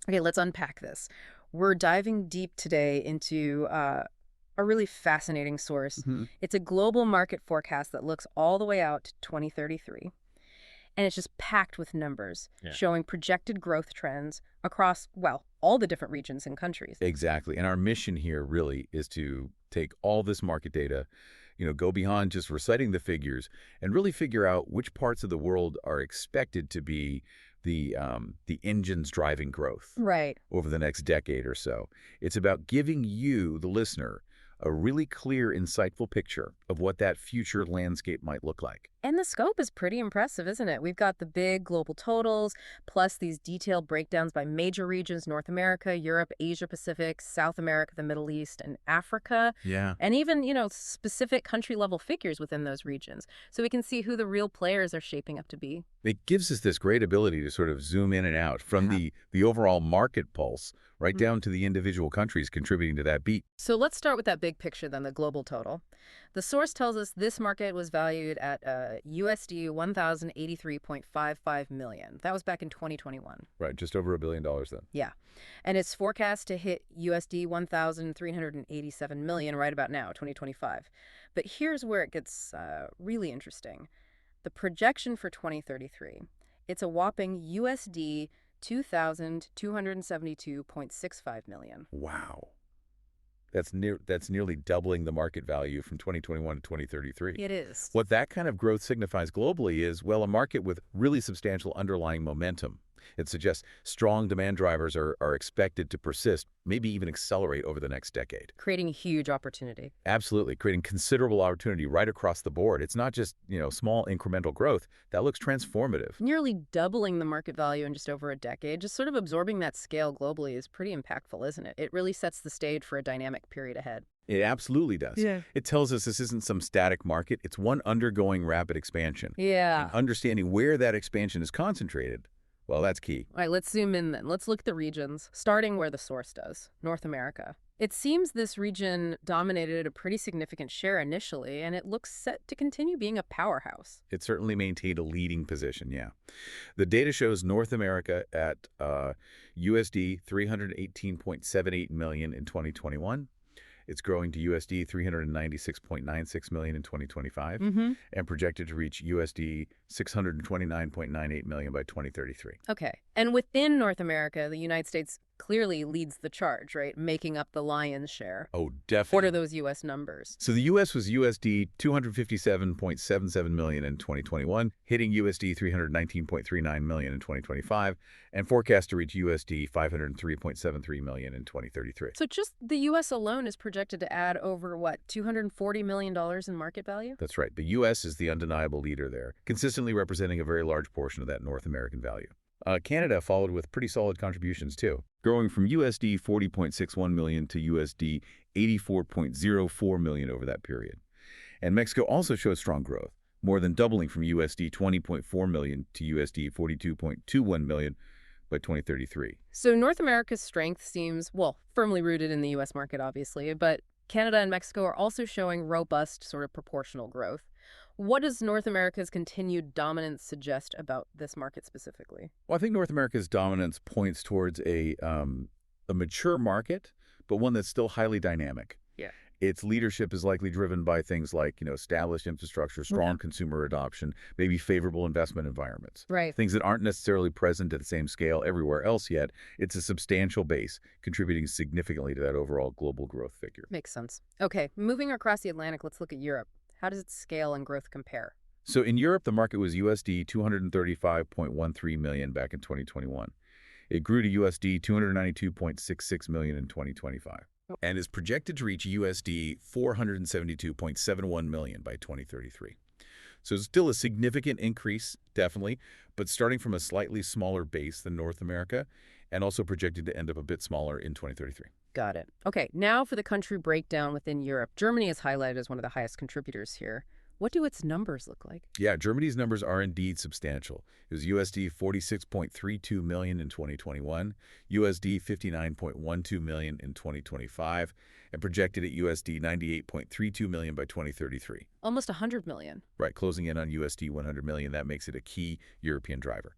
Okay, let's unpack this. We're diving deep today into a really fascinating source. Hmm. It's a global market forecast that looks all the way out to 2033, and it's just packed with numbers Yeah. showing projected growth trends across, well, all the different regions and countries. Exactly. And our mission here really is to take all this market data, go beyond just reciting the figures and really figure out which parts of the world are expected to be the engines driving growth Right. over the next decade or so. It's about giving you, the listener, a really clear, insightful picture of what that future landscape might look like. And the scope is pretty impressive, isn't it? We've got the big global totals, plus these detailed breakdowns by major regions: North America, Europe, Asia Pacific, South America, the Middle East, and Africa. Yeah. And even, specific country level figures within those regions. So we can see who the real players are shaping up to be. It gives us this great ability to sort of zoom in and out from Yeah. the overall market pulse right Mm. down to the individual countries contributing to that beat. So let's start with that big picture then, the global total. The source tells us this market was valued at USD 1,083.55 million. That was back in 2021. Right, just over $1 billion then. Yeah. And it's forecast to hit USD 1,387 million right about now, 2025. But here's where it gets really interesting. The projection for 2033, it's a whopping USD 2,272.65 million. Wow. That's nearly doubling the market value from 2021 to 2033. It is. What that kind of growth signifies globally is, well, a market with really substantial underlying momentum. It suggests strong demand drivers are expected to persist, maybe even accelerate over the next decade. Creating a huge opportunity. Absolutely, creating considerable opportunity right across the board. It's not just, small incremental growth. That looks transformative. Nearly doubling the market value in just over a decade, just sort of absorbing that scale globally is pretty impactful, isn't it? It really sets the stage for a dynamic period ahead. It absolutely does. Yeah. It tells us this isn't some static market. It's one undergoing rapid expansion. Yeah. And understanding where that expansion is concentrated, well, that's key. All right, let's zoom in then. Let's look at the regions, starting where the source does, North America. It seems this region dominated a pretty significant share initially, and it looks set to continue being a powerhouse. It certainly maintained a leading position, yeah. The data shows North America at USD 318.78 million in 2021. It's growing to USD 396.96 million in 2025 Mm-hmm. and projected to reach USD 629.98 million by 2033. Okay. And within North America, the United States clearly leads the charge, right? Making up the lion's share. Oh, What are definitely. those U.S. numbers? So the U.S. was USD 257.77 million in 2021, hitting USD 319.39 million in 2025, and forecast to reach USD 503.73 million in 2033. So just the U.S. alone is projected to add over, what, $240 million in market value? That's right. The U.S. is the undeniable leader there, consistently representing a very large portion of that North American value. Canada followed with pretty solid contributions, too, growing from USD 40.61 million to USD 84.04 million over that period. And Mexico also showed strong growth, more than doubling from USD 20.4 million to USD 42.21 million by 2033. So North America's strength seems, well, firmly rooted in the U.S. market, obviously, but Canada and Mexico are also showing robust, sort of proportional growth. What does North America's continued dominance suggest about this market specifically? Well, I think North America's dominance points towards a mature market, but one that's still highly dynamic. Yeah. Its leadership is likely driven by things like, established infrastructure, strong Yeah. consumer adoption, maybe favorable investment environments. Right. Things that aren't necessarily present at the same scale everywhere else yet. It's a substantial base, contributing significantly to that overall global growth figure. Makes sense. Okay, moving across the Atlantic, let's look at Europe. How does its scale and growth compare? So in Europe, the market was USD 235.13 million back in 2021. It grew to USD 292.66 million in 2025 and is projected to reach USD 472.71 million by 2033. So it's still a significant increase, definitely, but starting from a slightly smaller base than North America and also projected to end up a bit smaller in 2033. Got it. Okay, now for the country breakdown within Europe. Germany is highlighted as one of the highest contributors here. What do its numbers look like? Yeah, Germany's numbers are indeed substantial. It was USD 46.32 million in 2021, USD 59.12 million in 2025, and projected at USD 98.32 million by 2033. Almost 100 million. Right, closing in on USD 100 million, that makes it a key European driver.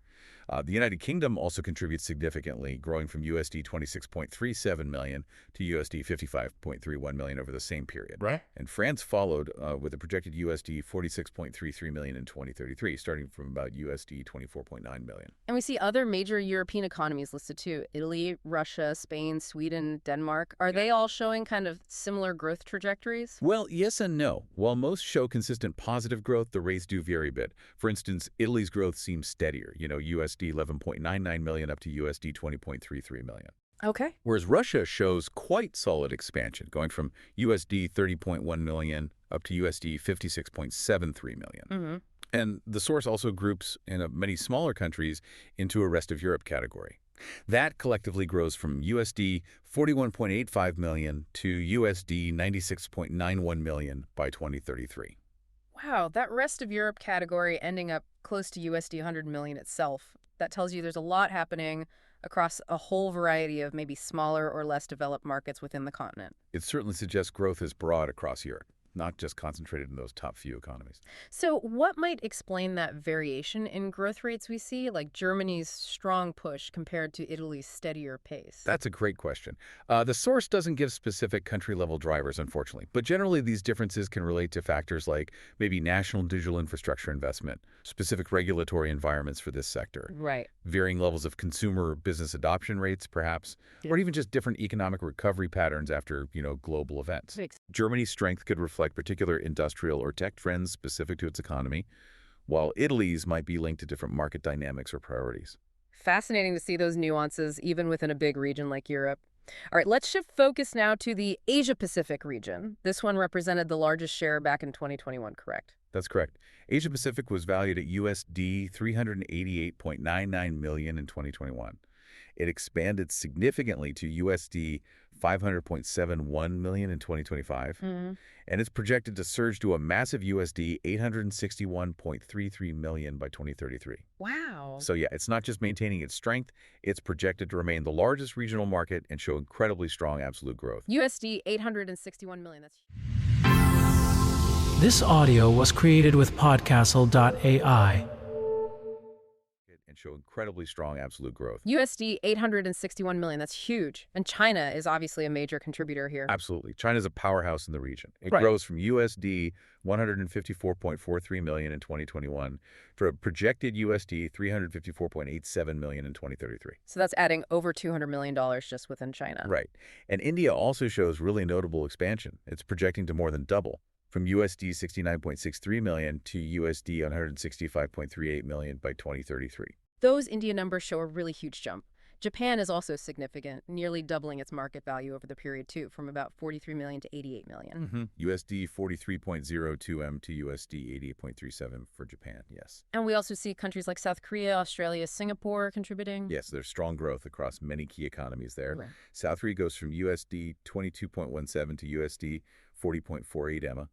The United Kingdom also contributes significantly, growing from USD 26.37 million to USD 55.31 million over the same period. Right. And France followed with a projected USD 46.33 million in 2033, starting from about USD 24.9 million. And we see other major European economies listed too. Italy, Russia, Spain, Sweden, Denmark. Are they all showing kind of similar growth trajectories? Well, yes and no. While most show consistent positive growth, the rates do vary a bit. For instance, Italy's growth seems steadier, USD 11.99 million up to USD 20.33 million. Okay. Whereas Russia shows quite solid expansion, going from USD 30.1 million up to USD 56.73 million. Mm-hmm. And the source also groups many smaller countries into a rest of Europe category. That collectively grows from USD 41.85 million to USD 96.91 million by 2033. Wow, that rest of Europe category ending up close to USD 100 million itself. That tells you there's a lot happening across a whole variety of maybe smaller or less developed markets within the continent. It certainly suggests growth is broad across Europe, not just concentrated in those top few economies. So what might explain that variation in growth rates we see, like Germany's strong push compared to Italy's steadier pace? That's a great question. The source doesn't give specific country-level drivers, unfortunately, but generally these differences can relate to factors like maybe national digital infrastructure investment, specific regulatory environments for this sector, Right. varying levels of consumer business adoption rates, perhaps, Yeah. or even just different economic recovery patterns after, global events. Germany's strength could reflect particular industrial or tech trends specific to its economy, while Italy's might be linked to different market dynamics or priorities. Fascinating to see those nuances even within a big region like Europe. All right, let's shift focus now to the Asia-Pacific region. This one represented the largest share back in 2021, correct? That's correct. Asia Pacific was valued at USD 388.99 million in 2021. It expanded significantly to USD 500.71 million in 2025, Mm-hmm. and it's projected to surge to a massive USD 861.33 million by 2033. Wow. So yeah, it's not just maintaining its strength, it's projected to remain the largest regional market and show incredibly strong absolute growth. USD 861 million. That's This audio was created with podcastle.ai. And show incredibly strong absolute growth. USD 861 million. That's huge. And China is obviously a major contributor here. Absolutely. China's a powerhouse in the region. It Right. grows from USD 154.43 million in 2021 to a projected USD 354.87 million in 2033. So that's adding over $200 million just within China. Right. And India also shows really notable expansion. It's projecting to more than double, from USD 69.63 million to USD 165.38 million by 2033. Those India numbers show a really huge jump. Japan is also significant, nearly doubling its market value over the period too, from about 43 million to 88 million. USD 43.02 M to USD 88.37 for Japan, yes. And we also see countries like South Korea, Australia, Singapore contributing. Yes, there's strong growth across many key economies there. Right. South Korea goes from USD 22.17 to USD 40.48 M.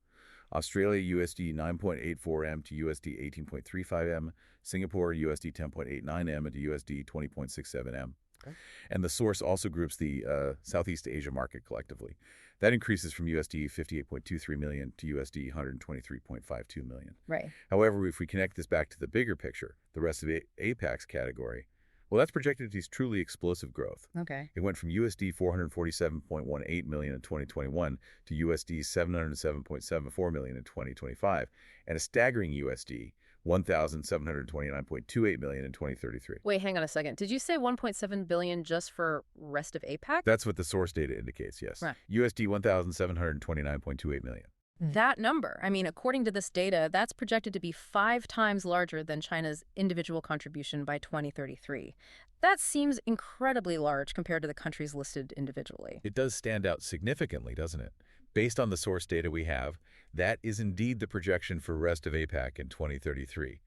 Australia, USD 9.84 M to USD 18.35 M. Singapore, USD 10.89 M to USD 20.67 M. Okay. And the source also groups the Southeast Asia market collectively. That increases from USD 58.23 million to USD 123.52 million. Right. However, if we connect this back to the bigger picture, the rest of APAC's category, well, that's projected to be truly explosive growth. Okay. It went from USD 447.18 million in 2021 to USD 707.74 million in 2025, and a staggering USD 1,729.28 million in 2033. Wait, hang on a second. Did you say 1.7 billion just for rest of APAC? That's what the source data indicates, yes. Right. USD 1,729.28 million. That number, I mean, according to this data, that's projected to be 5 times larger than China's individual contribution by 2033. That seems incredibly large compared to the countries listed individually. It does stand out significantly, doesn't it? Based on the source data we have, that is indeed the projection for rest of APAC in 2033.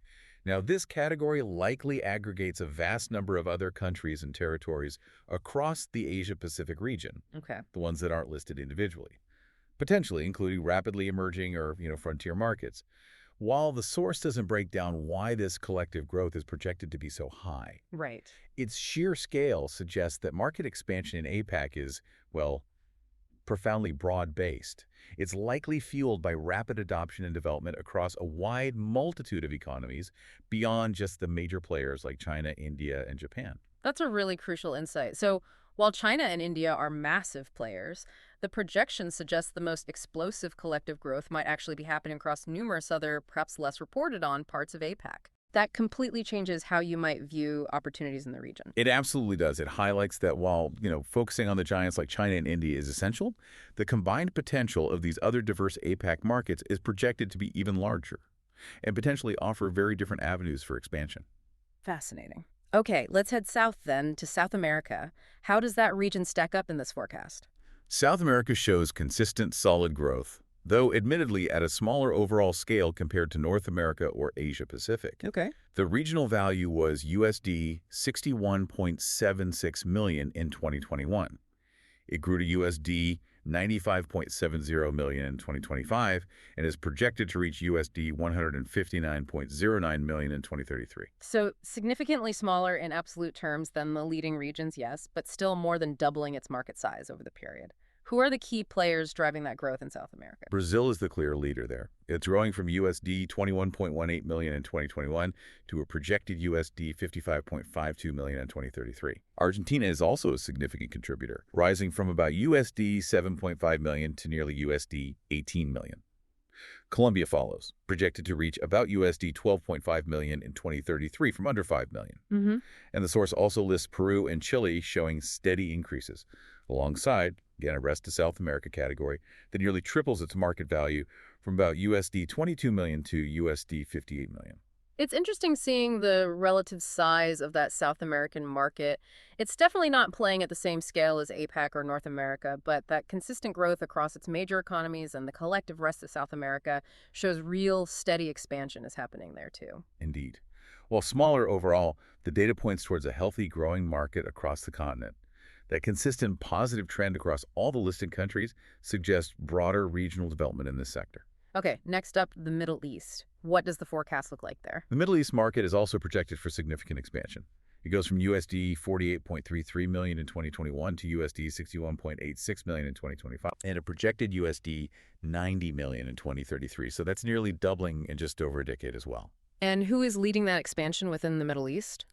Now, this category likely aggregates a vast number of other countries and territories across the Asia-Pacific region, Okay. the ones that aren't listed individually, potentially including rapidly emerging or frontier markets. While the source doesn't break down why this collective growth is projected to be so high, Right. its sheer scale suggests that market expansion in APAC is, well, profoundly broad-based. It's likely fueled by rapid adoption and development across a wide multitude of economies beyond just the major players like China, India, and Japan. That's a really crucial insight. So, while China and India are massive players, the projections suggest the most explosive collective growth might actually be happening across numerous other, perhaps less reported on, parts of APAC. That completely changes how you might view opportunities in the region. It absolutely does. It highlights that while, focusing on the giants like China and India is essential, the combined potential of these other diverse APAC markets is projected to be even larger and potentially offer very different avenues for expansion. Fascinating. Okay, let's head south then to South America. How does that region stack up in this forecast? South America shows consistent, solid growth, though admittedly at a smaller overall scale compared to North America or Asia Pacific. Okay. The regional value was USD 61.76 million in 2021. It grew to USD 95.70 million in 2025 and is projected to reach USD 159.09 million in 2033. So, significantly smaller in absolute terms than the leading regions, yes, but still more than doubling its market size over the period. Who are the key players driving that growth in South America? Brazil is the clear leader there. It's growing from USD 21.18 million in 2021 to a projected USD 55.52 million in 2033. Argentina is also a significant contributor, rising from about USD 7.5 million to nearly USD 18 million. Colombia follows, projected to reach about USD 12.5 million in 2033 from under 5 million. And the source also lists Peru and Chile showing steady increases, alongside, again, a rest of South America category that nearly triples its market value from about USD 22 million to USD 58 million. It's interesting seeing the relative size of that South American market. It's definitely not playing at the same scale as APAC or North America, but that consistent growth across its major economies and the collective rest of South America shows real steady expansion is happening there too. Indeed. While smaller overall, the data points towards a healthy, growing market across the continent. That consistent positive trend across all the listed countries suggests broader regional development in this sector. Okay, next up, the Middle East. What does the forecast look like there? The Middle East market is also projected for significant expansion. It goes from USD 48.33 million in 2021 to USD 61.86 million in 2025 and a projected USD 90 million in 2033. So that's nearly doubling in just over a decade as well. And who is leading that expansion within the Middle East?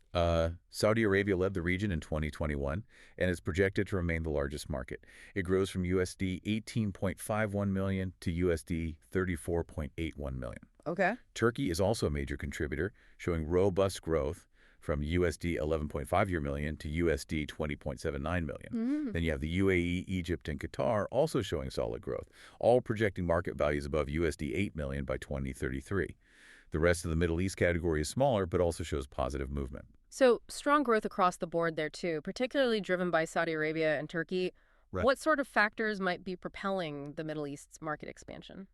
Saudi Arabia led the region in 2021 and is projected to remain the largest market. It grows from USD 18.51 million to USD 34.81 million. Okay. Turkey is also a major contributor, showing robust growth from USD 11.50 million to USD 20.79 million. Then you have the UAE, Egypt, and Qatar also showing solid growth, all projecting market values above USD 8 million by 2033. The rest of the Middle East category is smaller, but also shows positive movement. So strong growth across the board there too, particularly driven by Saudi Arabia and Turkey. Right. What sort of factors might be propelling the Middle East's market expansion?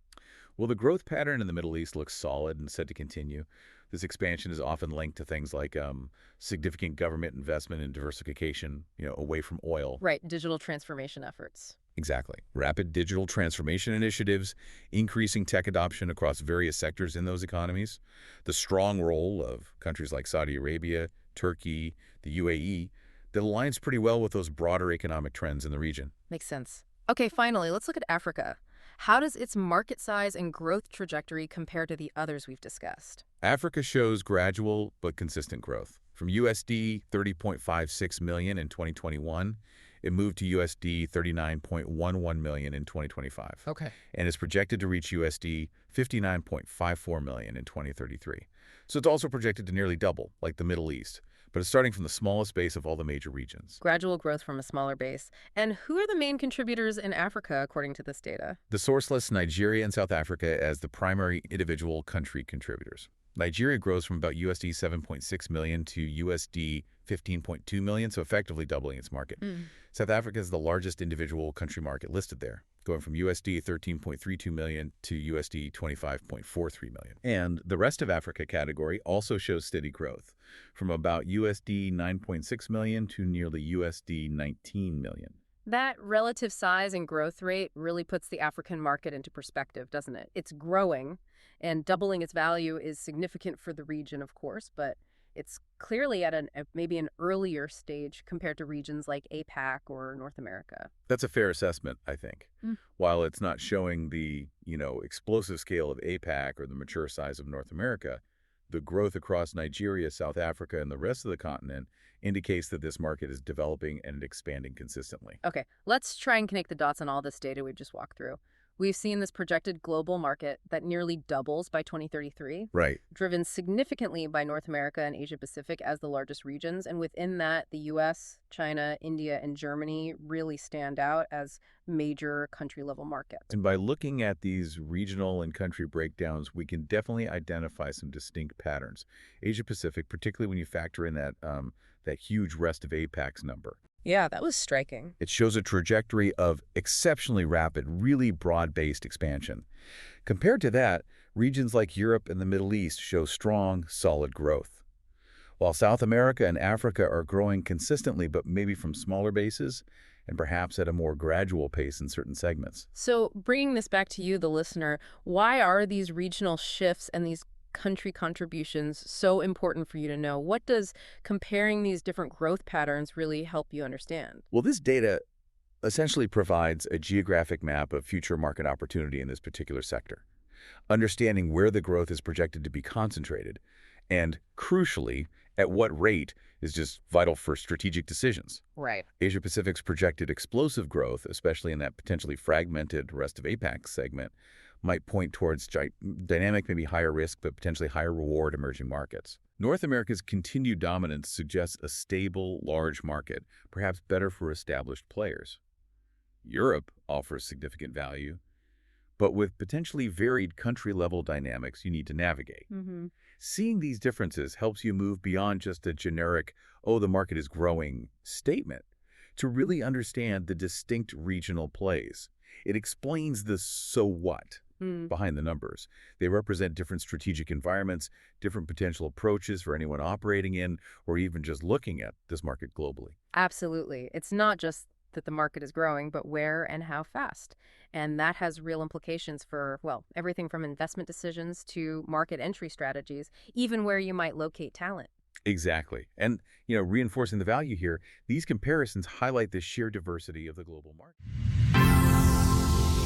Well, the growth pattern in the Middle East looks solid and set to continue. This expansion is often linked to things like significant government investment and diversification, away from oil. Right, digital transformation efforts. Exactly. Rapid digital transformation initiatives, increasing tech adoption across various sectors in those economies, the strong role of countries like Saudi Arabia, Turkey, the UAE, that aligns pretty well with those broader economic trends in the region. Makes sense. Okay, finally, let's look at Africa. How does its market size and growth trajectory compare to the others we've discussed? Africa shows gradual but consistent growth. From USD 30.56 million in 2021, it moved to USD 39.11 million in 2025. Okay. And is projected to reach USD 59.54 million in 2033. So it's also projected to nearly double, like the Middle East, but it's starting from the smallest base of all the major regions. Gradual growth from a smaller base. And who are the main contributors in Africa, according to this data? The source lists Nigeria and South Africa as the primary individual country contributors. Nigeria grows from about USD 7.6 million to USD 15.2 million, so effectively doubling its market. South Africa is the largest individual country market listed there, going from USD 13.32 million to USD 25.43 million. And the rest of Africa category also shows steady growth, from about USD 9.6 million to nearly USD 19 million. That relative size and growth rate really puts the African market into perspective, doesn't it? It's growing, and doubling its value is significant for the region, of course, but It's clearly at maybe an earlier stage compared to regions like APAC or North America. That's a fair assessment, I think. Mm. While it's not showing the, explosive scale of APAC or the mature size of North America, the growth across Nigeria, South Africa, and the rest of the continent indicates that this market is developing and expanding consistently. Okay, let's try and connect the dots on all this data we've just walked through. We've seen this projected global market that nearly doubles by 2033, Right. driven significantly by North America and Asia Pacific as the largest regions. And within that, the US, China, India, and Germany really stand out as major country level markets. And by looking at these regional and country breakdowns, we can definitely identify some distinct patterns. Asia Pacific, particularly when you factor in that huge rest of APAC's number. Yeah, that was striking. It shows a trajectory of exceptionally rapid, really broad-based expansion. Compared to that, regions like Europe and the Middle East show strong, solid growth. While South America and Africa are growing consistently, but maybe from smaller bases, and perhaps at a more gradual pace in certain segments. So bringing this back to you, the listener, why are these regional shifts and these country contributions so important for you to know? What does comparing these different growth patterns really help you understand? Well, this data essentially provides a geographic map of future market opportunity in this particular sector. Understanding where the growth is projected to be concentrated, and crucially, at what rate, is just vital for strategic decisions. Right. Asia-Pacific's projected explosive growth, especially in that potentially fragmented rest of APAC segment, might point towards dynamic, maybe higher risk, but potentially higher reward emerging markets. North America's continued dominance suggests a stable, large market, perhaps better for established players. Europe offers significant value, but with potentially varied country-level dynamics you need to navigate. Mm-hmm. Seeing these differences helps you move beyond just a generic, oh, the market is growing statement, to really understand the distinct regional plays. It explains the so what behind the numbers. They represent different strategic environments, different potential approaches for anyone operating in, or even just looking at this market globally. Absolutely. It's not just that the market is growing, but where and how fast. And that has real implications for, well, everything from investment decisions to market entry strategies, even where you might locate talent. Exactly. And, reinforcing the value here, these comparisons highlight the sheer diversity of the global market.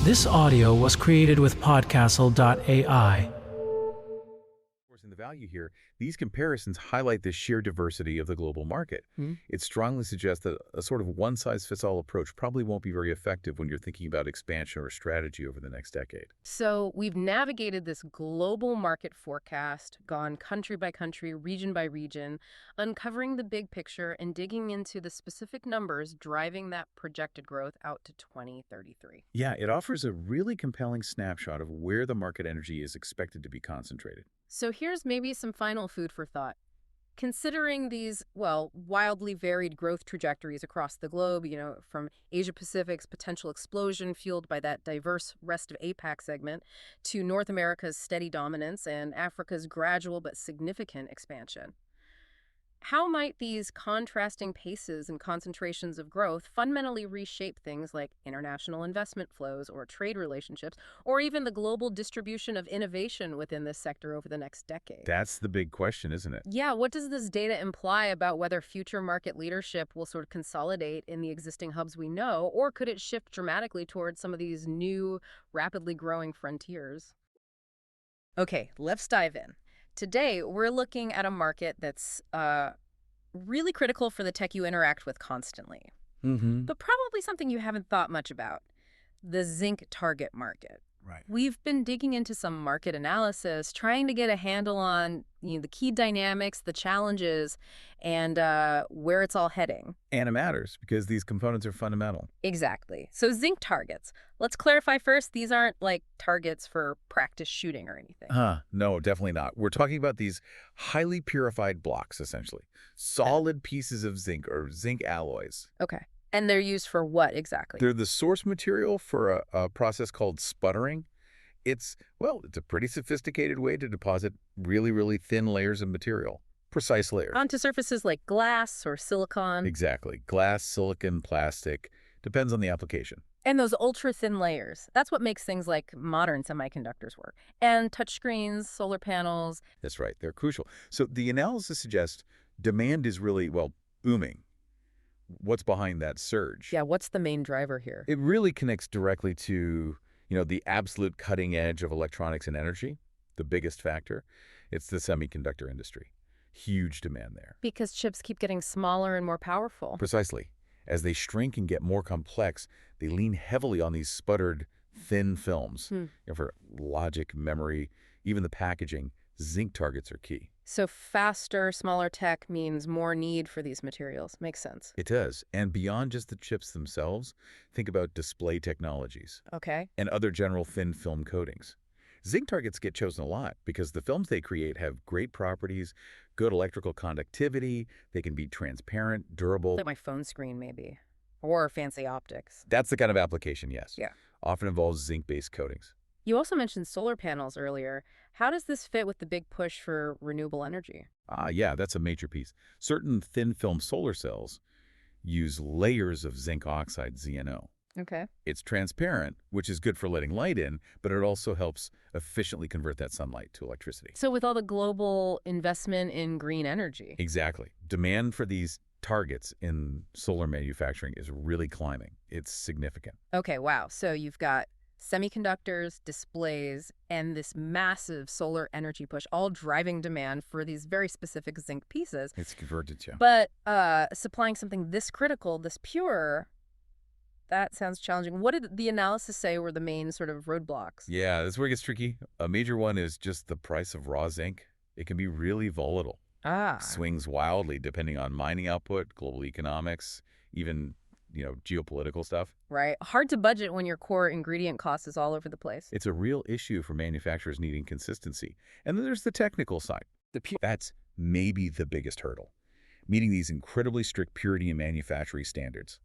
This audio was created with Podcastle.ai. The value here, these comparisons highlight the sheer diversity of the global market. It strongly suggests that a sort of one-size-fits-all approach probably won't be very effective when you're thinking about expansion or strategy over the next decade. So we've navigated this global market forecast, gone country by country, region by region, uncovering the big picture and digging into the specific numbers driving that projected growth out to 2033. Yeah, it offers a really compelling snapshot of where the market energy is expected to be concentrated. So here's maybe some final food for thought. Considering these, well, wildly varied growth trajectories across the globe, from Asia Pacific's potential explosion fueled by that diverse rest of APAC segment to North America's steady dominance and Africa's gradual but significant expansion. How might these contrasting paces and concentrations of growth fundamentally reshape things like international investment flows or trade relationships, or even the global distribution of innovation within this sector over the next decade? That's the big question, isn't it? Yeah, what does this data imply about whether future market leadership will sort of consolidate in the existing hubs we know, or could it shift dramatically towards some of these new, rapidly growing frontiers? Okay, let's dive in. Today, we're looking at a market that's really critical for the tech you interact with constantly, but probably something you haven't thought much about, the Zinc Target Market. Right. We've been digging into some market analysis, trying to get a handle on the key dynamics, the challenges, and where it's all heading. And it matters because these components are fundamental. Exactly. So zinc targets. Let's clarify first, these aren't like targets for practice shooting or anything. No, definitely not. We're talking about these highly purified blocks, essentially. Solid pieces of zinc or zinc alloys. Okay. And they're used for what exactly? They're the source material for a process called sputtering. It's a pretty sophisticated way to deposit really, really thin layers of material. Precise layers. Onto surfaces like glass or silicon. Exactly. Glass, silicon, plastic. Depends on the application. And those ultra-thin layers, that's what makes things like modern semiconductors work. And touchscreens, solar panels. That's right. They're crucial. So the analysis suggests demand is really, well, booming. What's behind that surge? Yeah, what's the main driver here? It really connects directly to, the absolute cutting edge of electronics and energy, the biggest factor. It's the semiconductor industry. Huge demand there. Because chips keep getting smaller and more powerful. Precisely. As they shrink and get more complex, they lean heavily on these sputtered, thin films. For logic, memory, even the packaging, zinc targets are key. So faster, smaller tech means more need for these materials. Makes sense. It does. And beyond just the chips themselves, think about display technologies Okay. and other general thin film coatings. Zinc targets get chosen a lot because the films they create have great properties, good electrical conductivity, they can be transparent, durable. Like my phone screen, maybe. Or fancy optics. That's the kind of application, yes. Yeah. Often involves zinc-based coatings. You also mentioned solar panels earlier. How does this fit with the big push for renewable energy? Yeah, that's a major piece. Certain thin film solar cells use layers of zinc oxide, ZNO. Okay. It's transparent, which is good for letting light in, but it also helps efficiently convert that sunlight to electricity. So with all the global investment in green energy. Exactly. Demand for these targets in solar manufacturing is really climbing. It's significant. Okay, wow. So you've got semiconductors, displays, and this massive solar energy push all driving demand for these very specific zinc pieces. It's converted to. But supplying something this critical, this pure, that sounds challenging. What did the analysis say were the main sort of roadblocks? Yeah, that's where it gets tricky. A major one is just the price of raw zinc. It can be really volatile. Swings wildly depending on mining output, global economics, even, geopolitical stuff. Right. Hard to budget when your core ingredient cost is all over the place. It's a real issue for manufacturers needing consistency. And then there's the technical side. That's maybe the biggest hurdle, meeting these incredibly strict purity and manufacturing standards.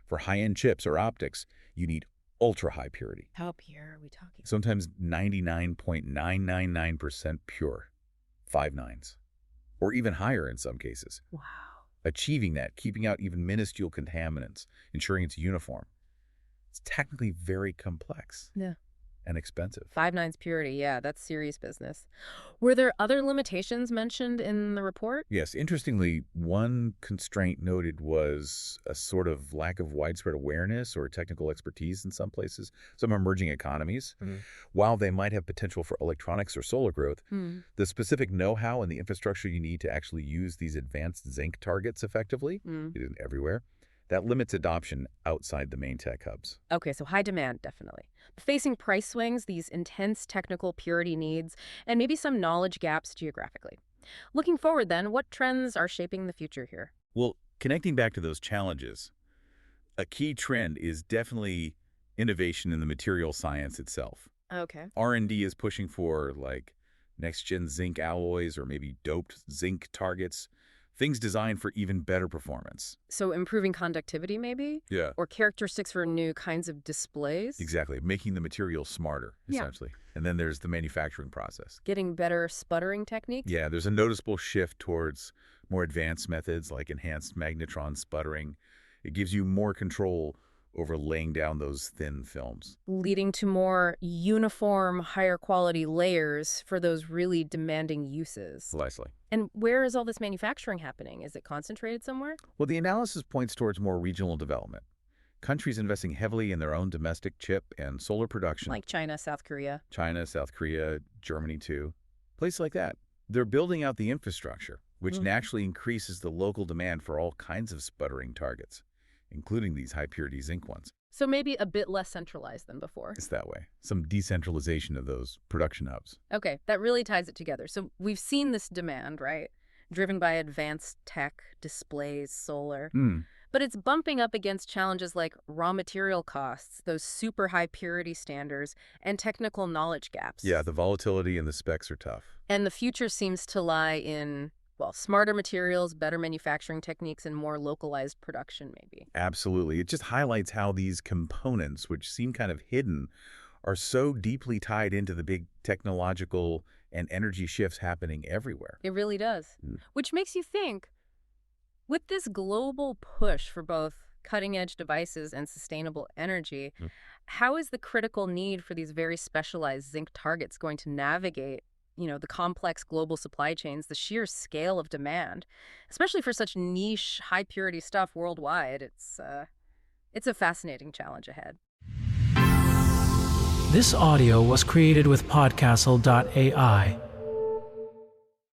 For high-end chips or optics, you need ultra-high purity. How pure are we talking? Sometimes 99.999% pure, 5 nines, or even higher in some cases. Wow. Achieving that, keeping out even minuscule contaminants, ensuring it's uniform. It's technically very complex. Yeah. And expensive. 5 nines purity, yeah, that's serious business. Were there other limitations mentioned in the report? Yes, interestingly, one constraint noted was a sort of lack of widespread awareness or technical expertise in some places, some emerging economies. While they might have potential for electronics or solar growth, the specific know-how and the infrastructure you need to actually use these advanced zinc targets effectively, it isn't everywhere, that limits adoption outside the main tech hubs. Okay, so high demand, definitely. Facing price swings, these intense technical purity needs, and maybe some knowledge gaps geographically. Looking forward then, what trends are shaping the future here? Well, connecting back to those challenges, a key trend is definitely innovation in the material science itself. Okay. R&D is pushing for next-gen zinc alloys or maybe doped zinc targets, things designed for even better performance. So improving conductivity, maybe? Yeah. Or characteristics for new kinds of displays? Exactly, making the material smarter, essentially. And then there's the manufacturing process. Getting better sputtering techniques? Yeah, there's a noticeable shift towards more advanced methods like enhanced magnetron sputtering. It gives you more control over laying down those thin films. Leading to more uniform, higher quality layers for those really demanding uses. Precisely. And where is all this manufacturing happening? Is it concentrated somewhere? Well, the analysis points towards more regional development. Countries investing heavily in their own domestic chip and solar production. Like China, South Korea. China, South Korea, Germany too. Places like that. They're building out the infrastructure, which naturally increases the local demand for all kinds of sputtering targets, including these high-purity zinc ones. So maybe a bit less centralized than before. It's that way. Some decentralization of those production hubs. Okay, that really ties it together. So we've seen this demand, right? Driven by advanced tech, displays, solar. But it's bumping up against challenges like raw material costs, those super high purity standards, and technical knowledge gaps. Yeah, the volatility and the specs are tough. And the future seems to lie in, well, smarter materials, better manufacturing techniques, and more localized production, maybe. Absolutely. It just highlights how these components, which seem kind of hidden, are so deeply tied into the big technological and energy shifts happening everywhere. It really does. Which makes you think, with this global push for both cutting-edge devices and sustainable energy. How is the critical need for these very specialized zinc targets going to navigate, the complex global supply chains, the sheer scale of demand, especially for such niche, high-purity stuff worldwide? It's a fascinating challenge ahead. This audio was created with Podcastle.ai.